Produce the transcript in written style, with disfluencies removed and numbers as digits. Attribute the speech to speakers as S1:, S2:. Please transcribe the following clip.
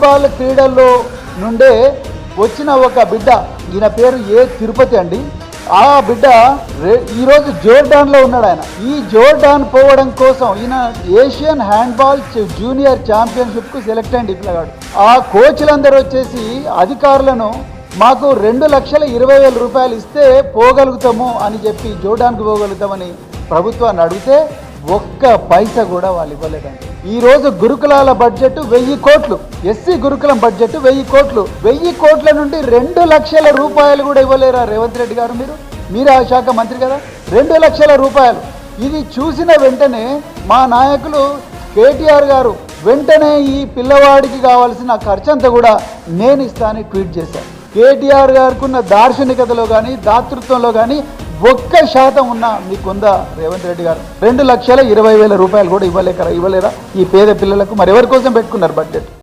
S1: Handball క్రీడల్లో నుండే వచ్చిన ఒక బిడ్డ, ఈయన పేరు తిరుపతి అండి. ఆ బిడ్డ ఈరోజు జోర్డాన్లో ఉన్నాడు. ఆయన ఈ జోర్డాన్ పోవడం కోసం ఈయన ఏషియన్ హ్యాండ్బాల్ జూనియర్ ఛాంపియన్షిప్కు సెలెక్ట్ అయ్యింది పిల్లగాడు. ఆ కోచ్లందరూ వచ్చేసి అధికారులను మాకు 2,20,000 రూపాయలు ఇస్తే పోగలుగుతాము అని చెప్పి జోర్డాన్కు పోగలుగుతామని ప్రభుత్వాన్ని అడిగితే ఒక్క పైసా కూడా వాళ్ళు ఇవ్వలేదండి. ఈరోజు గురుకులాల బడ్జెట్ 1,000 కోట్లు, ఎస్సీ గురుకులం బడ్జెట్ 1,000 కోట్లు. 1,000 కోట్ల నుండి 2 లక్షల రూపాయలు కూడా ఇవ్వలేరా రేవంత్ రెడ్డి గారు? మీరు ఆ శాఖ మంత్రి కదా. 2 లక్షల రూపాయలు. ఇది చూసిన వెంటనే మా నాయకులు కేటీఆర్ గారు వెంటనే ఈ పిల్లవాడికి కావాల్సిన ఖర్చంతా కూడా నేను ఇస్తానని ట్వీట్ చేశాను. కేటీఆర్ గారికి ఉన్న దార్శనికతలో కానీ దాతృత్వంలో కానీ 1% ఉన్నా మీకుందా రేవంత్ రెడ్డి గారు? 2,20,000 రూపాయలు కూడా ఇవ్వలేరా ఈ పేద పిల్లలకు? మరి ఎవరి కోసం పెట్టుకున్నారు బడ్జెట్?